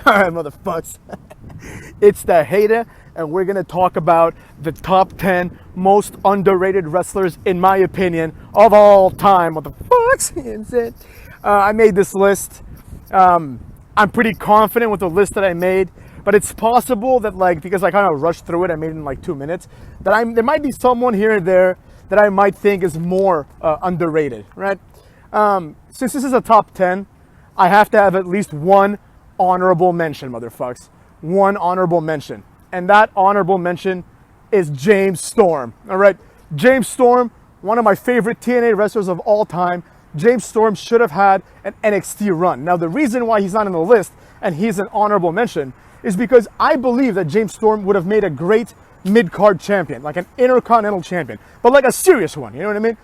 Alright, motherfuckers. It's the hater, and we're gonna talk about the top 10 most underrated wrestlers, in my opinion, of all time. Motherfuckers. You know what I'm saying? I made this list. I'm pretty confident with the list that I made, but it's possible that, like, because I kind of rushed through it, I made it in like 2 minutes, that there might be someone here and there that I might think is more underrated, right? Since this is a top 10, I have to have at least one honorable mention, motherfuckers. One honorable mention. And that honorable mention is James Storm. All right. James Storm, one of my favorite TNA wrestlers of all time. James Storm should have had an NXT run. Now, the reason why he's not on the list and he's an honorable mention is because I believe that James Storm would have made a great mid-card champion, like an intercontinental champion, but like a serious one. You know what I mean?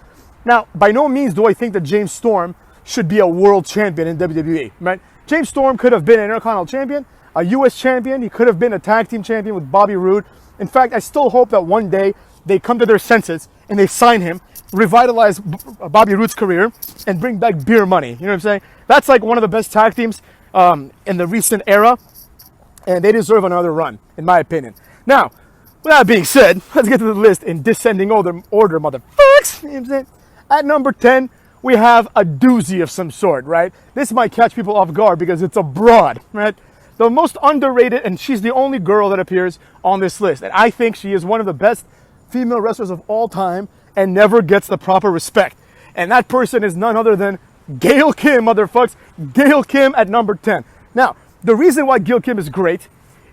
Now, by no means do I think that James Storm should be a world champion in WWE, right? James Storm could have been an intercontinental champion, a U.S. champion. He could have been a tag team champion with Bobby Roode. In fact, I still hope that one day they come to their senses and they sign him, revitalize Bobby Roode's career, and bring back beer money. You know what I'm saying? That's like one of the best tag teams in the recent era, and they deserve another run, in my opinion. Now, with that being said, let's get to the list in descending order, motherfuckers. You know what I'm saying? At number 10, we have a doozy of some sort, right? This might catch people off guard because it's a broad, right? The most underrated, and she's the only girl that appears on this list. And I think she is one of the best female wrestlers of all time and never gets the proper respect. And that person is none other than Gail Kim, motherfuckers. Gail Kim at number 10. Now, the reason why Gail Kim is great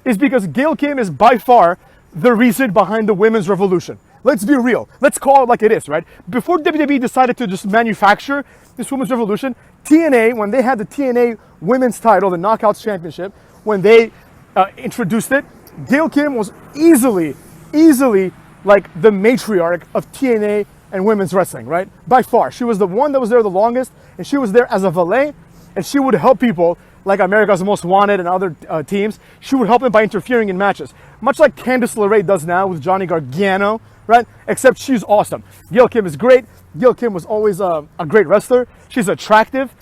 is because Gail Kim is by far the reason behind the women's revolution. Let's be real. Let's call it like it is, right? Before WWE decided to just manufacture this women's revolution, TNA, when they had the TNA women's title, the Knockouts Championship, when they introduced it, Gail Kim was easily like the matriarch of TNA and women's wrestling, right? By far. She was the one that was there the longest, and she was there as a valet, and she would help people like America's Most Wanted and other teams. She would help them by interfering in matches, much like Candice LeRae does now with Johnny Gargano, right? Except she's awesome. Gail Kim is great. Gail Kim was always a great wrestler. She's attractive.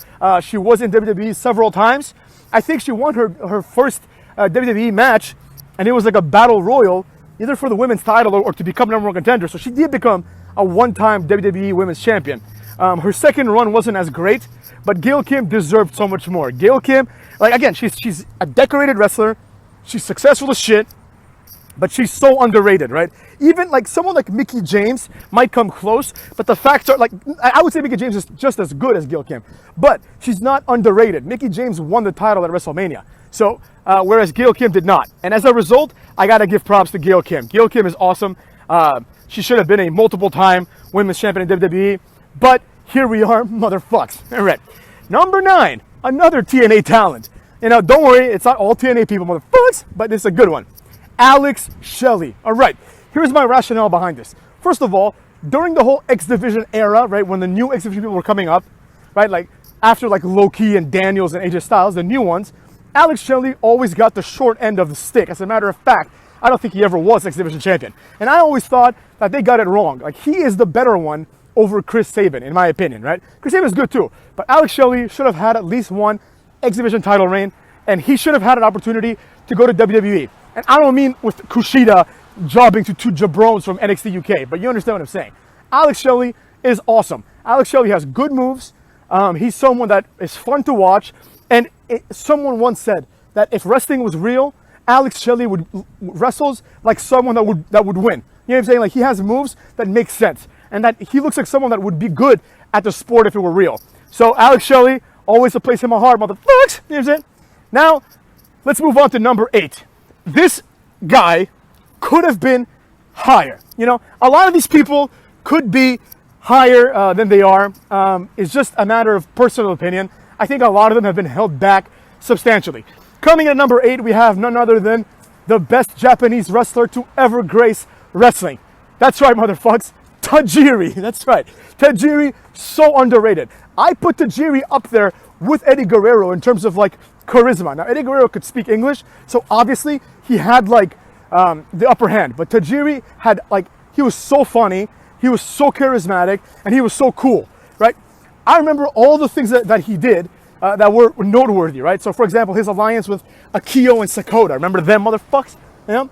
She was in WWE several times. I think she won her first WWE match, and it was like a battle royal, either for the women's title or to become number one contender. So she did become a one-time WWE women's champion. Her second run wasn't as great, but Gail Kim deserved so much more. Gail Kim, like, again, she's a decorated wrestler. She's successful as shit, but she's so underrated, right? Even like someone like Mickie James might come close, but the facts are like, I would say Mickie James is just as good as Gail Kim, but she's not underrated. Mickie James won the title at WrestleMania, so whereas Gail Kim did not. And as a result, I gotta give props to Gail Kim. Gail Kim is awesome. She should have been a multiple-time women's champion in WWE, but here we are, motherfucks. All right, number 9, another TNA talent. You know, don't worry, it's not all TNA people, motherfuckers, but it's a good one. Alex Shelley. All right, here's my rationale behind this. First of all, during the whole X Division era, right, when the new X Division people were coming up, right, like after like Low-Ki and Daniels and AJ Styles, the new ones, Alex Shelley always got the short end of the stick. As a matter of fact, I don't think he ever was X Division champion. And I always thought that they got it wrong. Like, he is the better one over Chris Sabin, in my opinion, right? Chris Sabin is good too, but Alex Shelley should have had at least one X Division title reign, and he should have had an opportunity to go to WWE. And I don't mean with Kushida jobbing to two jabrones from NXT UK, but you understand what I'm saying. Alex Shelley is awesome. Alex Shelley has good moves. He's someone that is fun to watch. And someone once said that if wrestling was real, Alex Shelley would wrestles like someone that would win. You know what I'm saying? Like, he has moves that make sense, and that he looks like someone that would be good at the sport if it were real. So Alex Shelley, always a place in my heart, motherfuckers. You know what I'm saying? Now, let's move on to number 8. This guy could have been higher. You know, a lot of these people could be higher than they are. It's just a matter of personal opinion. I think a lot of them have been held back substantially. Coming in at number 8, we have none other than the best Japanese wrestler to ever grace wrestling. That's right, motherfuckers. Tajiri. That's right. Tajiri, so underrated. I put Tajiri up there with Eddie Guerrero in terms of like charisma. Now, Eddie Guerrero could speak English, so obviously he had like the upper hand. But Tajiri had like, he was so funny, he was so charismatic, and he was so cool, right? I remember all the things that he did that were noteworthy, right? So, for example, his alliance with Akio and Sakota. Remember them motherfucks? Yeah?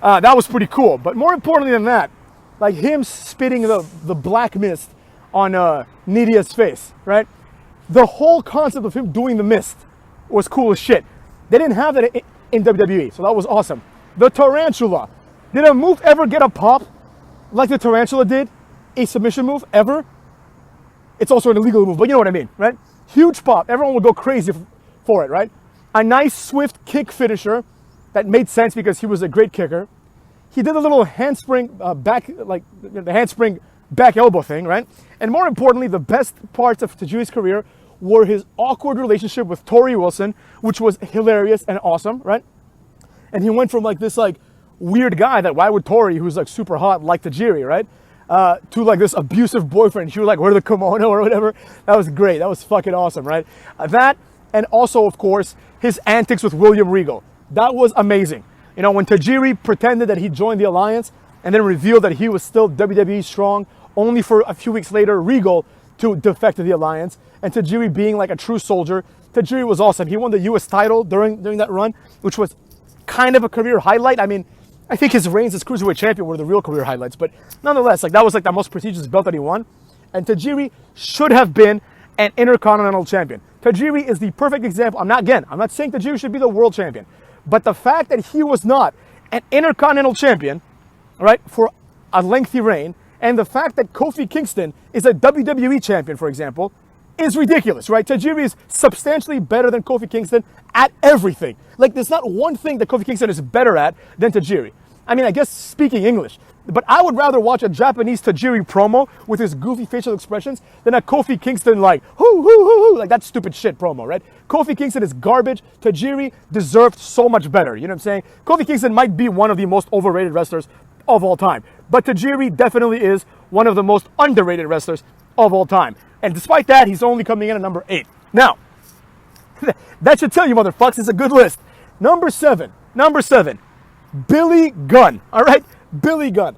That was pretty cool. But more importantly than that, like him spitting the black mist on Nidia's face, right? The whole concept of him doing the mist was cool as shit. They didn't have that in WWE, so that was awesome. The tarantula. Did a move ever get a pop like the tarantula did? A submission move ever? It's also an illegal move, but you know what I mean, right? Huge pop. Everyone would go crazy for it, right? A nice swift kick finisher that made sense because he was a great kicker. He did a little handspring back, like the handspring back elbow thing, right? And more importantly, the best parts of Tajiri's career were his awkward relationship with Tori Wilson, which was hilarious and awesome, right? And he went from like this like weird guy that why would Tori, who's like super hot, like Tajiri, right? To like this abusive boyfriend. She would like wear the kimono or whatever. That was great. That was fucking awesome, right? That, and also, of course, his antics with William Regal. That was amazing. You know, when Tajiri pretended that he joined the Alliance and then revealed that he was still WWE strong, only for a few weeks later, Regal to defect to the Alliance, and Tajiri being like a true soldier. Tajiri was awesome. He won the U.S. title during that run, which was kind of a career highlight. I mean, I think his reigns as Cruiserweight Champion were the real career highlights, but nonetheless, like that was like the most prestigious belt that he won. And Tajiri should have been an Intercontinental Champion. Tajiri is the perfect example. I'm not saying Tajiri should be the world champion, but the fact that he was not an Intercontinental Champion, right, for a lengthy reign, and the fact that Kofi Kingston is a WWE champion, for example, is ridiculous, right? Tajiri is substantially better than Kofi Kingston at everything. Like, there's not one thing that Kofi Kingston is better at than Tajiri. I mean, I guess speaking English. But I would rather watch a Japanese Tajiri promo with his goofy facial expressions than a Kofi Kingston like, hoo, hoo, hoo, hoo, like that stupid shit promo, right? Kofi Kingston is garbage. Tajiri deserved so much better, you know what I'm saying? Kofi Kingston might be one of the most overrated wrestlers of all time. But Tajiri definitely is one of the most underrated wrestlers of all time. And despite that, he's only coming in at number 8. Now, that should tell you, motherfuckers, it's a good list. Number seven, Billy Gunn, all right? Billy Gunn.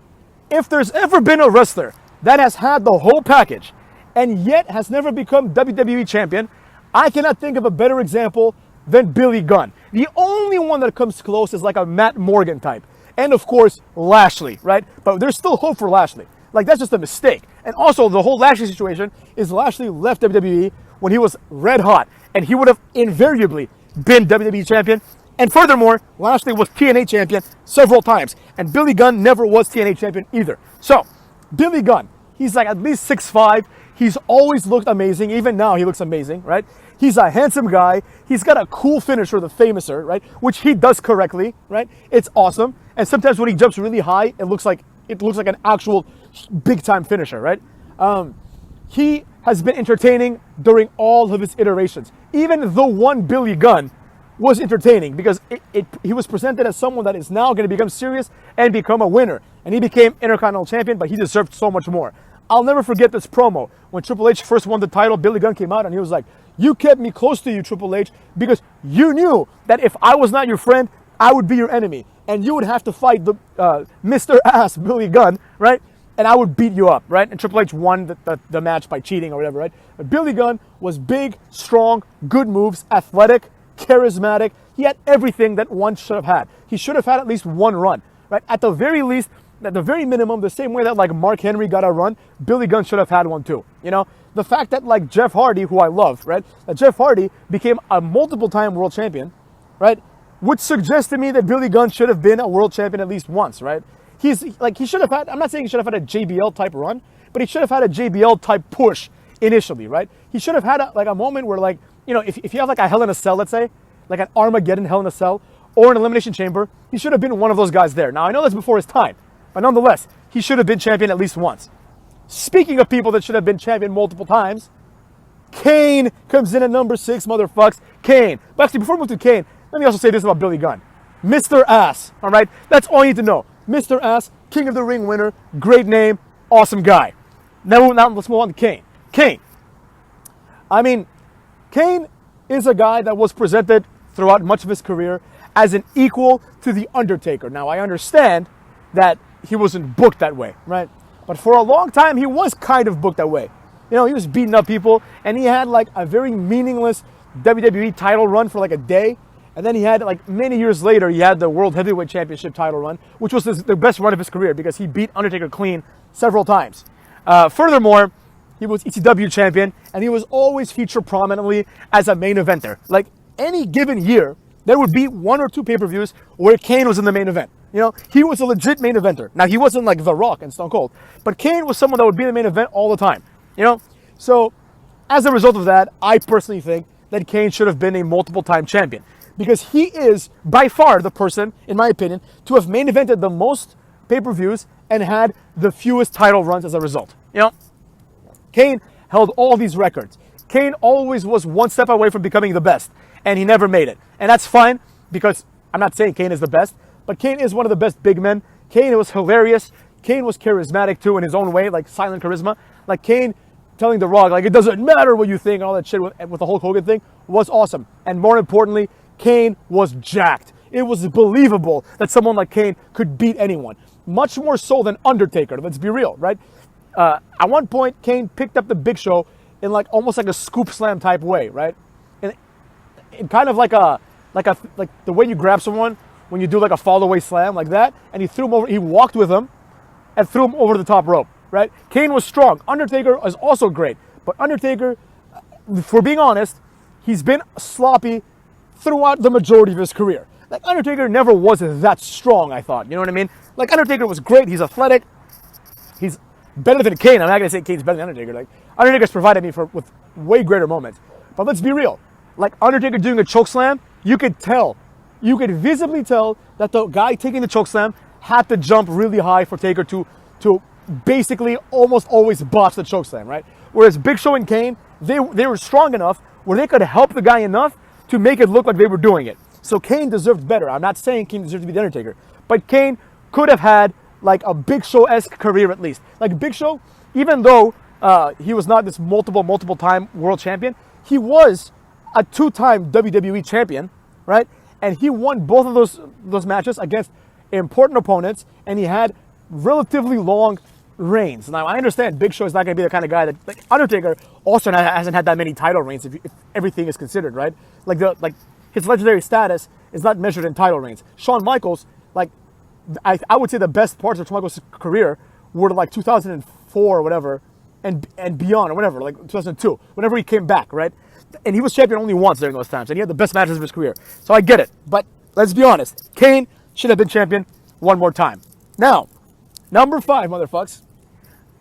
If there's ever been a wrestler that has had the whole package and yet has never become WWE champion, I cannot think of a better example than Billy Gunn. The only one that comes close is like a Matt Morgan type. And of course, Lashley, right? But there's still hope for Lashley. Like, that's just a mistake. And also, the whole Lashley situation is Lashley left WWE when he was red hot. And he would have invariably been WWE champion. And furthermore, Lashley was TNA champion several times. And Billy Gunn never was TNA champion either. So, Billy Gunn, he's like at least 6'5". He's always looked amazing. Even now, he looks amazing, right? He's a handsome guy. He's got a cool finisher, the Famouser, right? Which he does correctly, right? It's awesome. And sometimes when he jumps really high, it looks like an actual big-time finisher, right? He has been entertaining during all of his iterations. Even the one Billy Gunn was entertaining because he was presented as someone that is now going to become serious and become a winner. And he became Intercontinental Champion, but he deserved so much more. I'll never forget this promo. When Triple H first won the title, Billy Gunn came out and he was like, "You kept me close to you, Triple H, because you knew that if I was not your friend, I would be your enemy. And you would have to fight the Mr. Ass, Billy Gunn, right? And I would beat you up, right?" And Triple H won the match by cheating or whatever, right? But Billy Gunn was big, strong, good moves, athletic, charismatic. He had everything that one should have had. He should have had at least one run, right? At the very least, at the very minimum, the same way that like Mark Henry got a run, Billy Gunn should have had one too. You know, the fact that like Jeff Hardy, who I love, right? That Jeff Hardy became a multiple-time world champion, right? Would suggest to me that Billy Gunn should have been a world champion at least once, right? He should have had, I'm not saying he should have had a JBL type run, but he should have had a JBL type push initially, right? He should have had a moment where like, you know, if you have like a Hell in a Cell, let's say, like an Armageddon Hell in a Cell, or an Elimination Chamber, he should have been one of those guys there. Now, I know that's before his time, but nonetheless, he should have been champion at least once. Speaking of people that should have been champion multiple times, Kane comes in at number 6, motherfucks. Kane. But actually, before we move to Kane, let me also say this about Billy Gunn. Mr. Ass, all right? That's all you need to know. Mr. Ass, King of the Ring winner, great name, awesome guy. Now let's move on to Kane. Kane. I mean, Kane is a guy that was presented throughout much of his career as an equal to The Undertaker. Now, I understand that he wasn't booked that way, right? But for a long time, he was kind of booked that way. You know, he was beating up people, and he had like a very meaningless, WWE title run for like a day. And then he had, like, many years later, he had the World Heavyweight Championship title run, which was the best run of his career because he beat Undertaker clean several times. Furthermore, he was ECW champion, and he was always featured prominently as a main eventer. Like, any given year, there would be 1 or 2 pay-per-views where Kane was in the main event. You know, he was a legit main eventer. Now, he wasn't like The Rock and Stone Cold, but Kane was someone that would be in the main event all the time. You know, so as a result of that, I personally think that Kane should have been a multiple-time champion. Because he is, by far, the person, in my opinion, to have main evented the most pay-per-views and had the fewest title runs as a result. You know, Kane held all these records. Kane always was one step away from becoming the best, and he never made it. And that's fine, because I'm not saying Kane is the best, but Kane is one of the best big men. Kane was hilarious. Kane was charismatic, too, in his own way, like silent charisma. Like Kane telling The Rock, like, it doesn't matter what you think, and all that shit with the Hulk Hogan thing was awesome. And more importantly, Kane was jacked. It was believable that someone like Kane could beat anyone. Much more so than Undertaker, let's be real, right? At one point, Kane picked up the Big Show in like almost like a scoop slam type way, right? In kind of like the way you grab someone when you do like a fall away slam like that, and he threw him over, he walked with him and threw him over the top rope, right? Kane was strong. Undertaker is also great, but Undertaker, for being honest, he's been sloppy throughout the majority of his career. Like, Undertaker never was that strong, I thought. You know what I mean? Like, Undertaker was great. He's athletic. He's better than Kane. I'm not going to say Kane's better than Undertaker. Like, Undertaker's provided me with way greater moments. But let's be real. Like, Undertaker doing a chokeslam, you could tell. You could visibly tell that the guy taking the chokeslam had to jump really high for Taker to basically almost always botch the chokeslam, right? Whereas Big Show and Kane, they were strong enough where they could help the guy enough to make it look like they were doing it. So Kane deserved better. I'm not saying Kane deserved to be the Undertaker, but Kane could have had like a Big Show-esque career at least. Like Big Show, even though he was not this multiple time world champion, he was a 2-time WWE champion, right? And he won both of those matches against important opponents, and he had relatively long reigns. Now, I understand Big Show is not going to be the kind of guy that, like, Undertaker also hasn't had that many title reigns if everything is considered, right? Like his legendary status is not measured in title reigns. Shawn Michaels, like, I would say the best parts of Shawn Michaels' career were like 2004 or whatever, and beyond, or whatever, like 2002, whenever he came back, right? And he was champion only once during those times, and he had the best matches of his career. So I get it, but let's be honest. Kane should have been champion one more time. Now, number 5, motherfucks.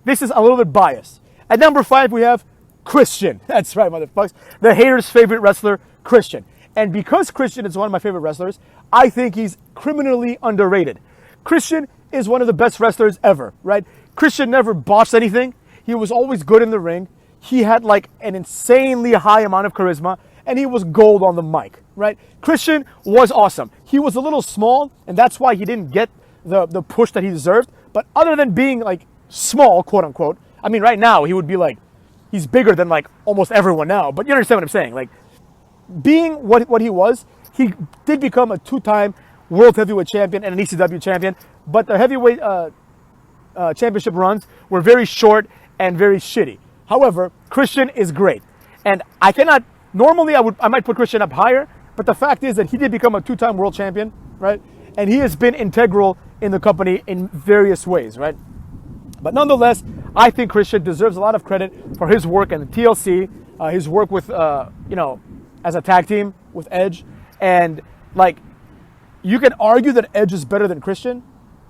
This is a little bit biased. At number 5, we have Christian. That's right, motherfuckers. The haters' favorite wrestler, Christian. And because Christian is one of my favorite wrestlers, I think he's criminally underrated. Christian is one of the best wrestlers ever, right? Christian never botched anything. He was always good in the ring. He had like an insanely high amount of charisma, and he was gold on the mic, right? Christian was awesome. He was a little small, and that's why he didn't get the push that he deserved. But other than being like small, quote unquote, I mean, right now he would be like, he's bigger than like almost everyone now, but you understand what I'm saying. Like, being what he was, he did become a 2-time World Heavyweight Champion and an ECW champion, but the heavyweight championship runs were very short and very shitty. However, Christian is great, and I cannot, normally I might put Christian up higher, but the fact is that he did become a 2-time world champion, right? And he has been integral in the company in various ways, right? But nonetheless, I think Christian deserves a lot of credit for his work in the TLC, his work with, as a tag team with Edge. And, like, you can argue that Edge is better than Christian,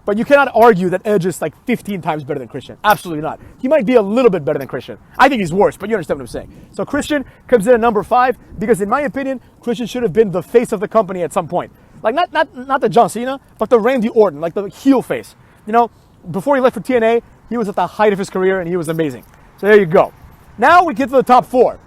but you cannot argue that Edge is, like, 15 times better than Christian. Absolutely not. He might be a little bit better than Christian. I think he's worse, but you understand what I'm saying. So Christian comes in at number 5 because, in my opinion, Christian should have been the face of the company at some point. Like, not the John Cena, but the Randy Orton, like the heel face. You know, before he left for TNA, he was at the height of his career, and he was amazing. So there you go. Now we get to the top 4.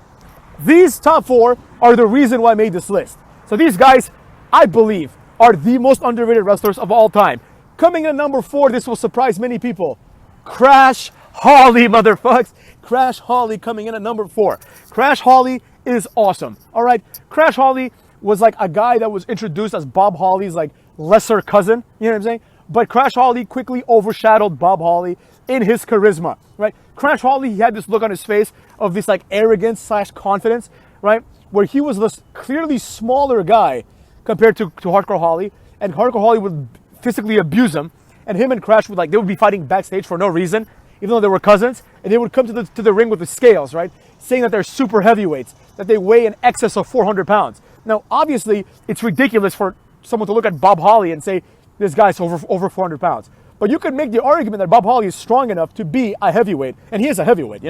These top 4 are the reason why I made this list. So these guys, I believe, are the most underrated wrestlers of all time. Coming in at number 4, this will surprise many people. Crash Holly, motherfuckers. Crash Holly coming in at number 4. Crash Holly is awesome. All right, Crash Holly was like a guy that was introduced as Bob Holly's like lesser cousin. You know what I'm saying? But Crash Holly quickly overshadowed Bob Holly in his charisma, right? Crash Holly, he had this look on his face of this like arrogance / confidence, right? where he was this clearly smaller guy compared to Hardcore Holly, and Hardcore Holly would physically abuse him, and him and Crash would they would be fighting backstage for no reason, even though they were cousins, and they would come to the ring with the scales, right, saying that they're super heavyweights, that they weigh in excess of 400 pounds. Now, obviously, it's ridiculous for someone to look at Bob Holly and say, this guy's over 400 pounds. But you could make the argument that Bob Holly is strong enough to be a heavyweight, and he is a heavyweight,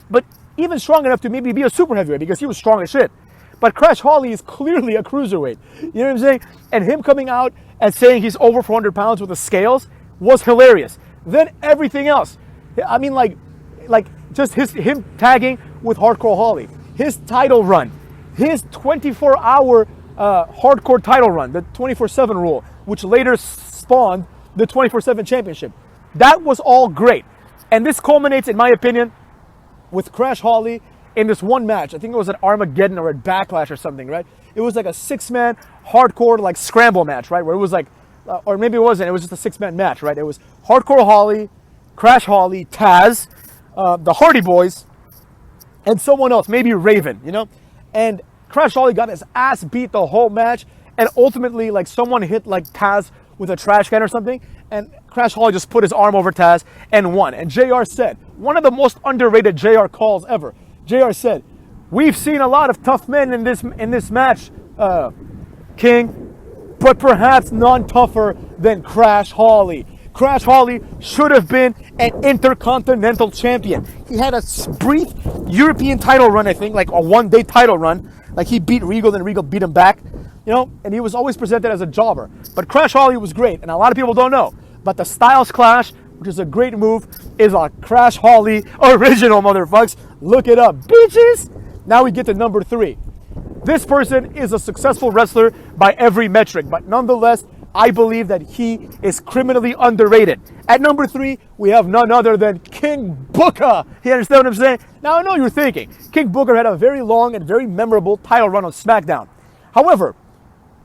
but even strong enough to maybe be a super heavyweight because he was strong as shit. But Crash Holly is clearly a cruiserweight. You know what I'm saying? And him coming out and saying he's over 400 pounds with the scales was hilarious. Then everything else. I mean, like just him tagging with Hardcore Holly, his title run, his 24-hour hardcore title run, the 24/7 rule, which later spawned the 24/7 championship. That was all great. And this culminates, in my opinion, with Crash Holly in this one match. I think it was at Armageddon or at Backlash or something, right? It was like a 6-man hardcore scramble match, right? Where it was or maybe it wasn't, it was just a 6-man match, right? It was Hardcore Holly, Crash Holly, Taz, the Hardy Boys, and someone else, maybe Raven, And Crash Holly got his ass beat the whole match, and ultimately, someone hit Taz with a trash can or something, and Crash Holly just put his arm over Taz and won. And JR said, one of the most underrated JR calls ever. JR said, "We've seen a lot of tough men in this match, King, but perhaps none tougher than Crash Holly. Crash Holly should have been an Intercontinental Champion. He had a brief European title run, I think, a one-day title run. He beat Regal, then Regal beat him back, and he was always presented as a jobber. But Crash Holly was great, and a lot of people don't know. But the Styles Clash, which is a great move, is a Crash Holly original, motherfuckers. Look it up, bitches." Now we get to number 3. This person is a successful wrestler by every metric, but nonetheless, I believe that he is criminally underrated. At number 3, we have none other than King Booker. You understand what I'm saying? Now, I know you're thinking, King Booker had a very long and very memorable title run on SmackDown. However,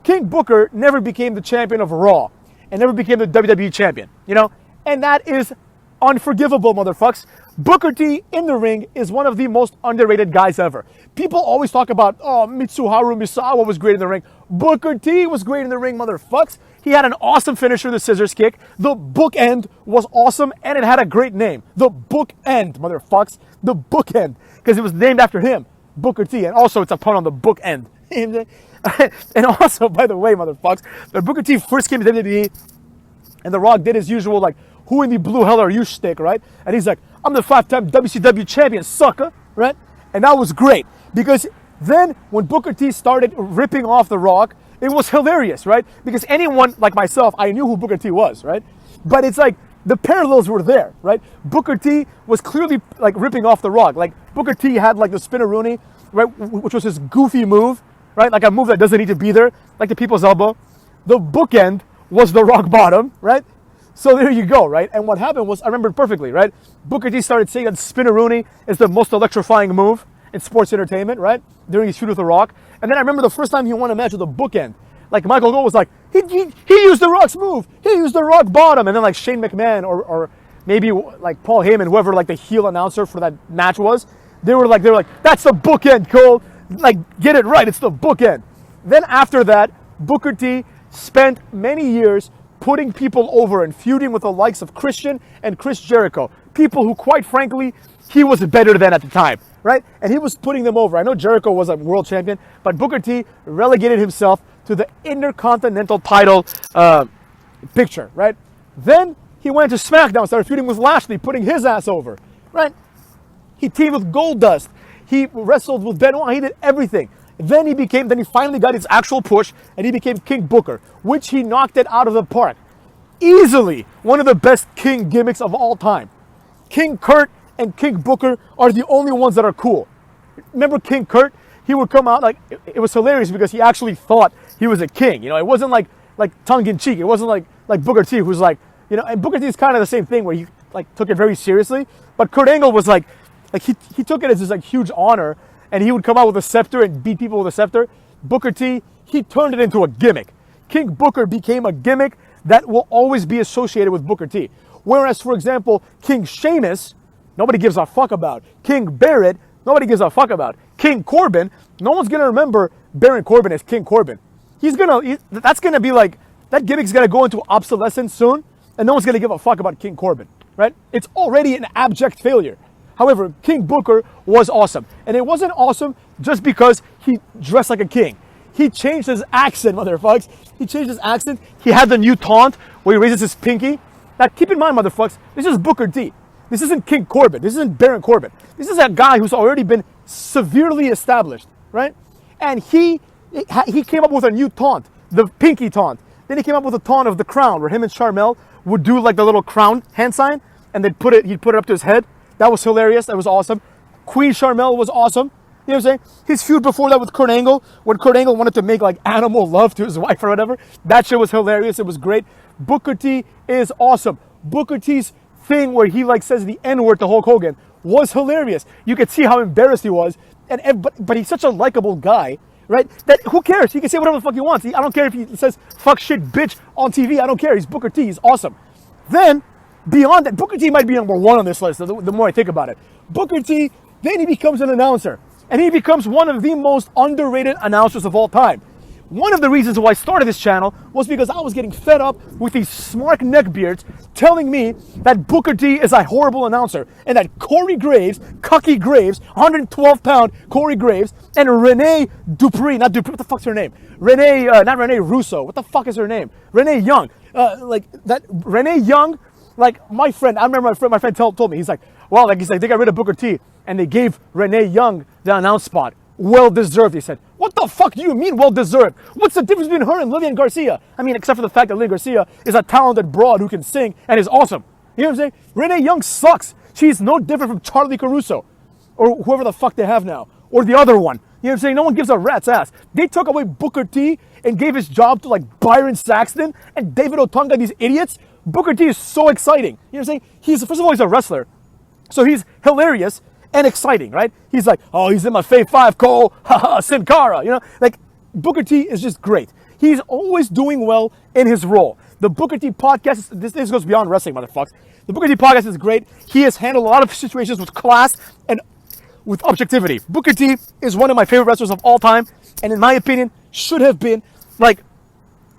King Booker never became the champion of Raw and never became the WWE champion, And that is unforgivable, motherfuckers. Booker T in the ring is one of the most underrated guys ever. People always talk about, Mitsuharu Misawa was great in the ring. Booker T was great in the ring, motherfuckers. He had an awesome finisher, the scissors kick. The bookend was awesome, and it had a great name. The bookend, motherfuckers. The bookend, because it was named after him, Booker T. And also, it's a pun on the bookend. And also, by the way, motherfuckers, when Booker T first came to WWE, and The Rock did his usual, who in the blue hell are you shtick, right? And he's like, "I'm the 5-time WCW champion, sucker," right? And that was great, because then when Booker T started ripping off The Rock, it was hilarious, right? Because anyone like myself, I knew who Booker T was, right? But it's the parallels were there, right? Booker T was clearly ripping off The Rock. Booker T had the spinneroonie, right? Which was his goofy move, right? A move that doesn't need to be there, like the people's elbow. The bookend was the rock bottom, right? So there you go, right? And what happened was, I remember perfectly, right? Booker T started saying that spinneroonie is the most electrifying move in sports entertainment, right? During his feud with The Rock. And then I remember the first time he won a match with a bookend. Michael Cole was he used The Rock's move. He used the rock bottom. And then Shane McMahon or maybe Paul Heyman, whoever the heel announcer for that match was, they were like, "That's the bookend, Cole. Get it right. It's the bookend." Then after that, Booker T spent many years putting people over and feuding with the likes of Christian and Chris Jericho. People who, quite frankly, he was better than at the time, right? And he was putting them over. I know Jericho was a world champion, but Booker T relegated himself to the Intercontinental title picture, right? Then he went to SmackDown, started feuding with Lashley, putting his ass over, right? He teamed with Goldust. He wrestled with Benoit. He did everything. Then he finally got his actual push, and he became King Booker, which he knocked it out of the park. Easily one of the best King gimmicks of all time. King Kurt and King Booker are the only ones that are cool. Remember King Kurt? He would come out it was hilarious because he actually thought he was a king. It wasn't like tongue-in-cheek. It wasn't like Booker T, who's and Booker T is kind of the same thing where he took it very seriously. But Kurt Angle was he took it as this huge honor. And he would come out with a scepter and beat people with a scepter. Booker T, he turned it into a gimmick. King Booker became a gimmick that will always be associated with Booker T. Whereas, for example, King Sheamus, nobody gives a fuck about. King Barrett, nobody gives a fuck about. King Corbin, no one's gonna remember Baron Corbin as King Corbin. That's gonna be like, that gimmick's gonna go into obsolescence soon, and no one's gonna give a fuck about King Corbin, right? It's already an abject failure. However, King Booker was awesome. And it wasn't awesome just because he dressed like a king. He changed his accent, motherfuckers. He changed his accent. He had the new taunt where he raises his pinky. Now, keep in mind, motherfuckers, this is Booker T. This isn't King Corbin. This isn't Baron Corbin. This is a guy who's already been severely established, right? And he came up with a new taunt, the pinky taunt. Then he came up with a taunt of the crown, where him and Charmel would do like the little crown hand sign, and he'd put it up to his head. That was hilarious. That was awesome. Queen Charmel was awesome. You know what I'm saying? His feud before that with Kurt Angle, when Kurt Angle wanted to make like animal love to his wife or whatever, that shit was hilarious. It was great. Booker T is awesome. Booker T's thing where he like says the N-word to Hulk Hogan was hilarious. You could see how embarrassed he was, but he's such a likable guy, right? That who cares? He can say whatever the fuck he wants. I don't care if he says fuck shit bitch on TV. I don't care. He's Booker T. He's awesome. Then beyond that, Booker T might be number one on this list. The more I think about it, Booker T. Then he becomes an announcer. And he becomes one of the most underrated announcers of all time. One of the reasons why I started this channel was because I was getting fed up with these smart neckbeards telling me that Booker T is a horrible announcer and that Corey Graves, Cucky Graves, 112-pound Corey Graves, and Renee Dupree, not Dupree, what the fuck's her name? Not Renee Russo, what the fuck is her name? Renee Young. Renee Young, like my friend, I remember my friend told me, he's like, they got rid of Booker T and they gave Renee Young the announce spot. Well deserved, he said. What the fuck do you mean well deserved? What's the difference between her and Lillian Garcia? I mean, except for the fact that Lillian Garcia is a talented broad who can sing and is awesome. You know what I'm saying? Renee Young sucks. She's no different from Charlie Caruso or whoever the fuck they have now, or the other one. You know what I'm saying? No one gives a rat's ass. They took away Booker T and gave his job to like Byron Saxton and David Otunga, these idiots. Booker T is so exciting. You know what I'm saying? First of all, he's a wrestler. So he's hilarious and exciting, right? He's like, oh, he's in my Fave 5, Cole, haha, Sin Cara, you know? Like, Booker T is just great. He's always doing well in his role. The Booker T podcast, this goes beyond wrestling, motherfuckers. The Booker T podcast is great. He has handled a lot of situations with class and with objectivity. Booker T is one of my favorite wrestlers of all time, and in my opinion, should have been, like,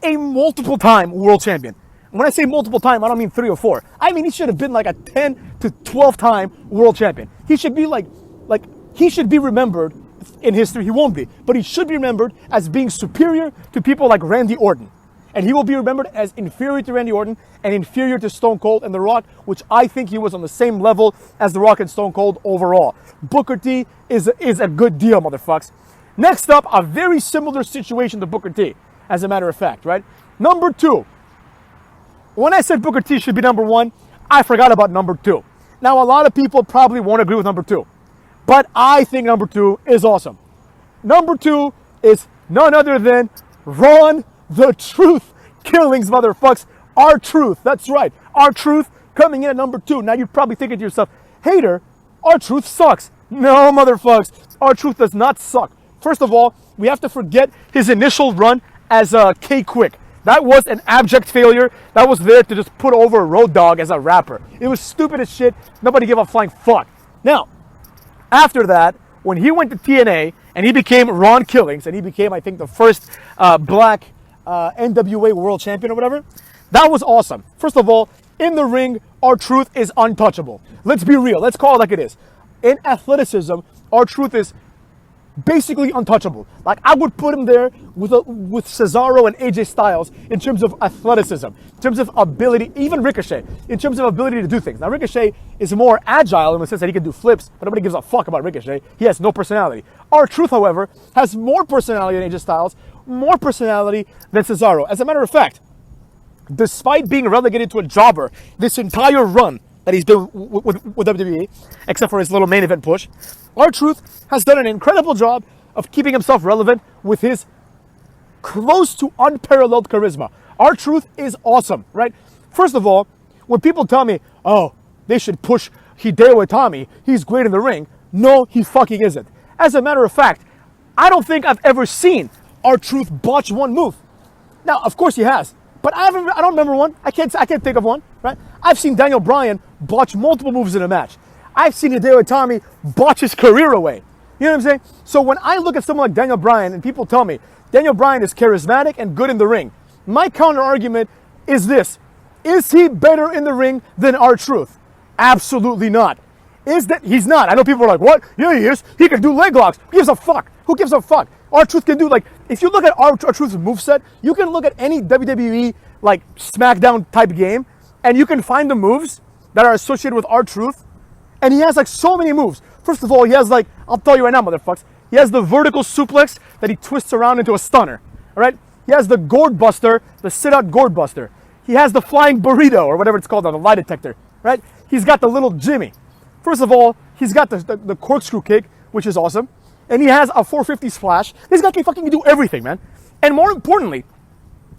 a multiple-time world champion. When I say multiple time, I don't mean 3 or 4. I mean he should have been like a 10 to 12 time world champion. He should be he should be remembered in history. He won't be, but he should be remembered as being superior to people like Randy Orton. And he will be remembered as inferior to Randy Orton and inferior to Stone Cold and The Rock, which I think he was on the same level as The Rock and Stone Cold overall. Booker T is a good deal, motherfuckers. Next up, a very similar situation to Booker T, as a matter of fact, right? Number 2. When I said Booker T should be number 1, I forgot about number 2. Now, a lot of people probably won't agree with number 2, but I think number 2 is awesome. Number 2 is none other than Ron the Truth Killings, motherfucks. R-Truth, that's right. R-Truth coming in at number 2. Now, you're probably thinking to yourself, hater, R-Truth sucks. No, motherfucks, R-Truth does not suck. First of all, we have to forget his initial run as K-Quick. That was an abject failure. That was there to just put over Road Dogg as a rapper. It was stupid as shit. Nobody gave a flying fuck. Now, after that, when he went to TNA and he became Ron Killings and he became, I think, the first black NWA world champion or whatever, that was awesome. First of all, in the ring, R-Truth is untouchable. Let's be real. Let's call it like it is. In athleticism, R-Truth is basically untouchable. Like, I would put him there with Cesaro and AJ Styles in terms of athleticism, in terms of ability, even Ricochet, in terms of ability to do things. Now, Ricochet is more agile in the sense that he can do flips, but nobody gives a fuck about Ricochet. He has no personality. R-Truth, however, has more personality than AJ Styles, more personality than Cesaro. As a matter of fact, despite being relegated to a jobber this entire run that he's doing with WWE, except for his little main event push, R-Truth has done an incredible job of keeping himself relevant with his close to unparalleled charisma. R-Truth is awesome, right? First of all, when people tell me, oh, they should push Hideo Itami, he's great in the ring. No, he fucking isn't. As a matter of fact, I don't think I've ever seen R-Truth botch one move. Now, of course he has, but I don't remember one. I can't think of one, right? I've seen Daniel Bryan botch multiple moves in a match. I've seen Hideo Itami botch his career away. You know what I'm saying? So when I look at someone like Daniel Bryan and people tell me Daniel Bryan is charismatic and good in the ring, my counter argument is this. Is he better in the ring than R-Truth? Absolutely not. He's not. I know people are like, what? Yeah, he is. He can do leg locks. Who gives a fuck? Who gives a fuck? R-Truth can do, like, if you look at R-Truth's moveset, you can look at any WWE, like, SmackDown type game, and you can find the moves that are associated with R-Truth, and he has, like, so many moves. First of all, he has, like, I'll tell you right now, motherfuckers, he has the vertical suplex that he twists around into a stunner, all right? He has the gourd buster, the sit-out gourd buster. He has the flying burrito, or whatever it's called on the lie detector, right? He's got the little Jimmy. First of all, he's got the corkscrew kick, which is awesome. And he has a 450 splash. This guy can fucking do everything, man. And more importantly,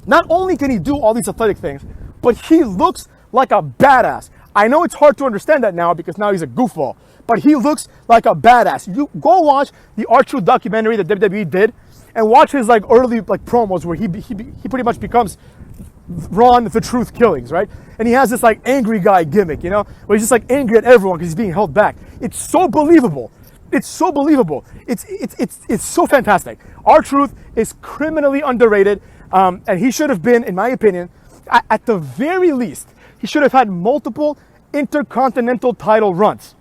not only can he do all these athletic things, but he looks like a badass. I know it's hard to understand that now because now he's a goofball, but he looks like a badass. You go watch the R-Truth documentary that WWE did and watch his like early like promos where he pretty much becomes Ron the Truth Killings, right? And he has this like angry guy gimmick, you know, where he's just like angry at everyone because he's being held back. It's so believable. It's so believable. It's so fantastic. R-Truth is criminally underrated, and he should have been, in my opinion, at the very least, he should have had multiple intercontinental title runs.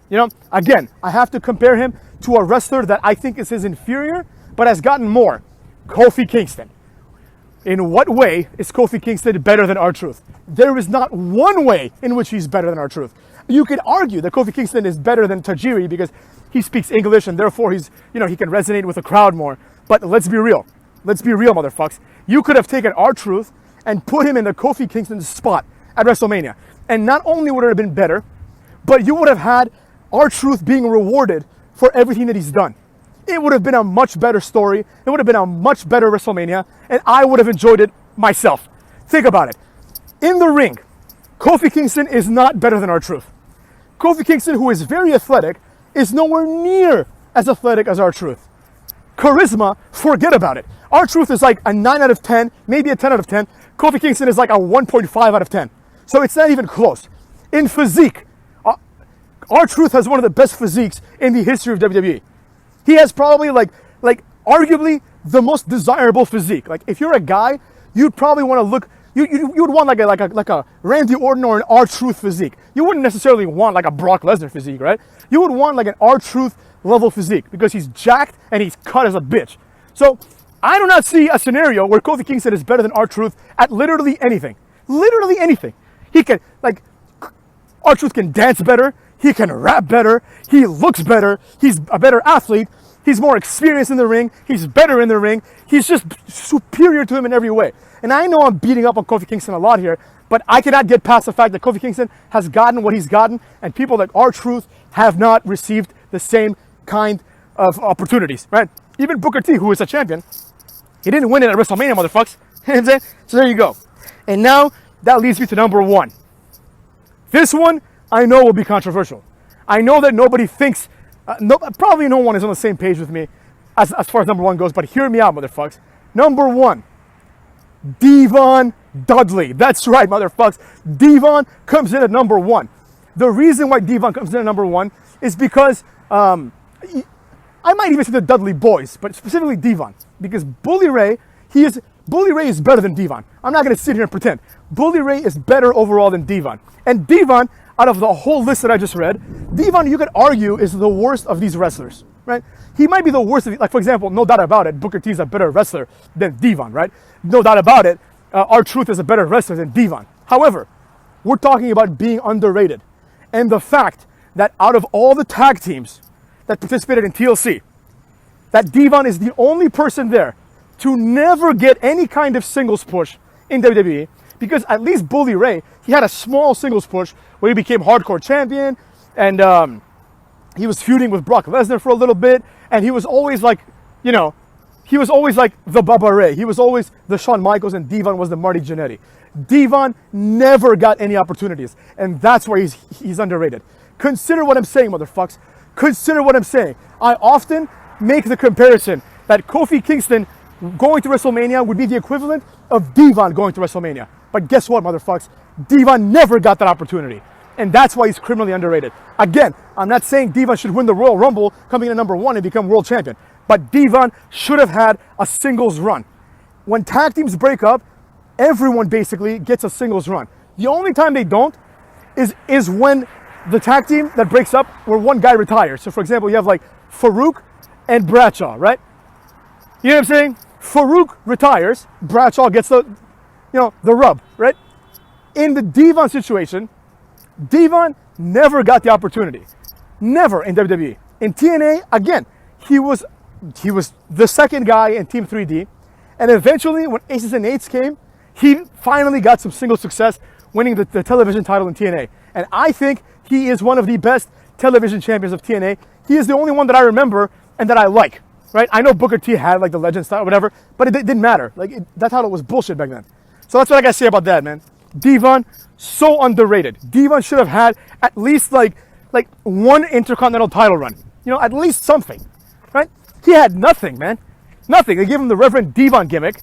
You know, again, I have to compare him to a wrestler that I think is his inferior, but has gotten more. Kofi Kingston. In what way is Kofi Kingston better than R-Truth? There is not one way in which he's better than R-Truth. You could argue that Kofi Kingston is better than Tajiri because he speaks English and therefore he's, you know, he can resonate with the crowd more. But let's be real. Let's be real, motherfucks. You could have taken R-Truth and put him in the Kofi Kingston spot at WrestleMania. And not only would it have been better, but you would have had R-Truth being rewarded for everything that he's done. It would have been a much better story. It would have been a much better WrestleMania, and I would have enjoyed it myself. Think about it. In the ring, Kofi Kingston is not better than R-Truth. Kofi Kingston, who is very athletic, is nowhere near as athletic as R-Truth. Charisma, forget about it. R-Truth is like a 9 out of 10, maybe a 10 out of 10. Kofi Kingston is like a 1.5 out of 10. So it's not even close. In physique, R-Truth has one of the best physiques in the history of WWE. He has probably like arguably the most desirable physique. Like if you're a guy, you'd probably want to look, you would want like a Randy Orton or an R-Truth physique. You wouldn't necessarily want like a Brock Lesnar physique, right? You would want like an R-Truth level physique because he's jacked and he's cut as a bitch. So I do not see a scenario where Kofi Kingston is better than R-Truth at literally anything. Literally anything. He can, like, R-Truth can dance better. He can rap better. He looks better. He's a better athlete. He's more experienced in the ring. He's better in the ring. He's just superior to him in every way. And I know I'm beating up on Kofi Kingston a lot here, but I cannot get past the fact that Kofi Kingston has gotten what he's gotten, and people like R-Truth have not received the same kind of opportunities, right? Even Booker T, who is a champion, he didn't win it at WrestleMania, motherfuckers. You know what I'm saying? So there you go. And now that leads me to number one. This one I know will be controversial. I know that nobody thinks, probably no one is on the same page with me as far as number one goes, but hear me out, motherfuckers. Number one, Devon Dudley. That's right, motherfuckers. Devon comes in at number one. The reason why Devon comes in at number one is because, I might even say the Dudley boys, but specifically Devon, because Bully Ray is better than Devon. I'm not going to sit here and pretend. Bully Ray is better overall than Devon. And Devon, out of the whole list that I just read, Devon, you could argue, is the worst of these wrestlers, right? He might be the worst of, like, for example, no doubt about it, Booker T is a better wrestler than Devon, right? No doubt about it, R-Truth is a better wrestler than Devon. However, we're talking about being underrated. And the fact that out of all the tag teams that participated in TLC, that Devon is the only person there to never get any kind of singles push in WWE, because at least Bully Ray, he had a small singles push where he became hardcore champion, and he was feuding with Brock Lesnar for a little bit, and he was always like, you know, he was always like the Bubba Ray. He was always the Shawn Michaels, and Devon was the Marty Jannetty. Devon never got any opportunities, and that's why he's underrated. Consider what I'm saying, motherfucks. Consider what I'm saying. I often make the comparison that Kofi Kingston going to WrestleMania would be the equivalent of Devon going to WrestleMania. But guess what, motherfuckers? Devon never got that opportunity. And that's why he's criminally underrated. Again, I'm not saying Devon should win the Royal Rumble coming in at number 1 and become world champion. But Devon should have had a singles run. When tag teams break up, everyone basically gets a singles run. The only time they don't is when the tag team that breaks up where one guy retires. So for example, you have like Farouk and Bradshaw, right? You know what I'm saying? Farouk retires, Bradshaw gets the rub, right? In the Devon situation, Devon never got the opportunity. Never in WWE. In TNA, again, he was the second guy in Team 3D. And eventually, when Aces and Eights came, he finally got some single success, winning the television title in TNA. And I think he is one of the best television champions of TNA. He is the only one that I remember and that I like, right? I know Booker T had like the legend style or whatever, but it didn't matter. That title was bullshit back then. So that's what I gotta say about that, man. Devon, so underrated. Devon should have had at least like one Intercontinental title run. At least something, right? He had nothing, man. Nothing. They gave him the Reverend Devon gimmick,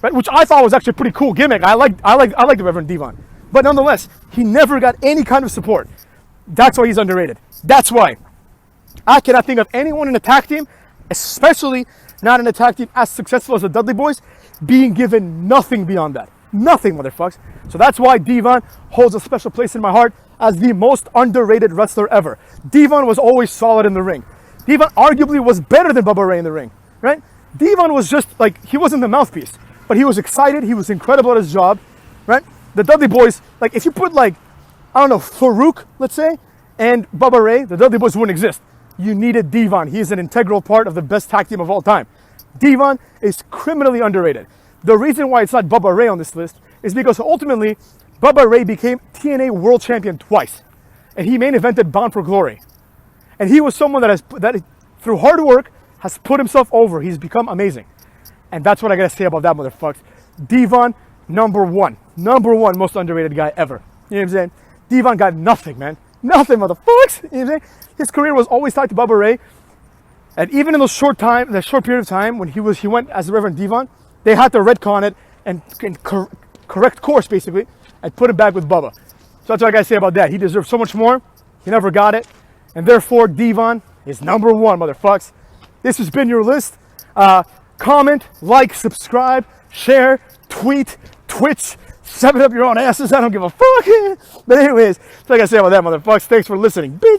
right? Which I thought was actually a pretty cool gimmick. I like the Reverend Devon. But nonetheless, he never got any kind of support. That's why he's underrated. That's why. I cannot think of anyone in a tag team, especially not in a tag team as successful as the Dudley Boys, being given nothing beyond that. Nothing, motherfuckers. So that's why Devon holds a special place in my heart as the most underrated wrestler ever. Devon was always solid in the ring. Devon arguably was better than Bubba Ray in the ring, right? Devon was just he wasn't the mouthpiece, but he was excited. He was incredible at his job, right? The Dudley Boys, if you put Farouk, let's say, and Bubba Ray, the Dudley Boys wouldn't exist. You needed Devon. He is an integral part of the best tag team of all time. Devon is criminally underrated. The reason why it's not Bubba Ray on this list is because ultimately, Bubba Ray became TNA World Champion twice. And he main evented Bound for Glory. And he was someone that through hard work, has put himself over. He's become amazing. And that's what I gotta say about that, motherfuckers. Devon, number one most underrated guy ever. You know what I'm saying? Devon got nothing, man. Nothing, motherfuckers. You know what I'm saying? His career was always tied to Bubba Ray. And even in the short period of time when he went as the Reverend Devon, they had to retcon it and correct course, basically, and put him back with Bubba. So that's what I gotta say about that. He deserved so much more. He never got it. And therefore, Devon is number 1, motherfuckers. This has been your list. Comment, like, subscribe, share, tweet, Twitch, shove it up your own asses. I don't give a fuck. But anyways, that's what I gotta say about that, motherfuckers. Thanks for listening, bitch.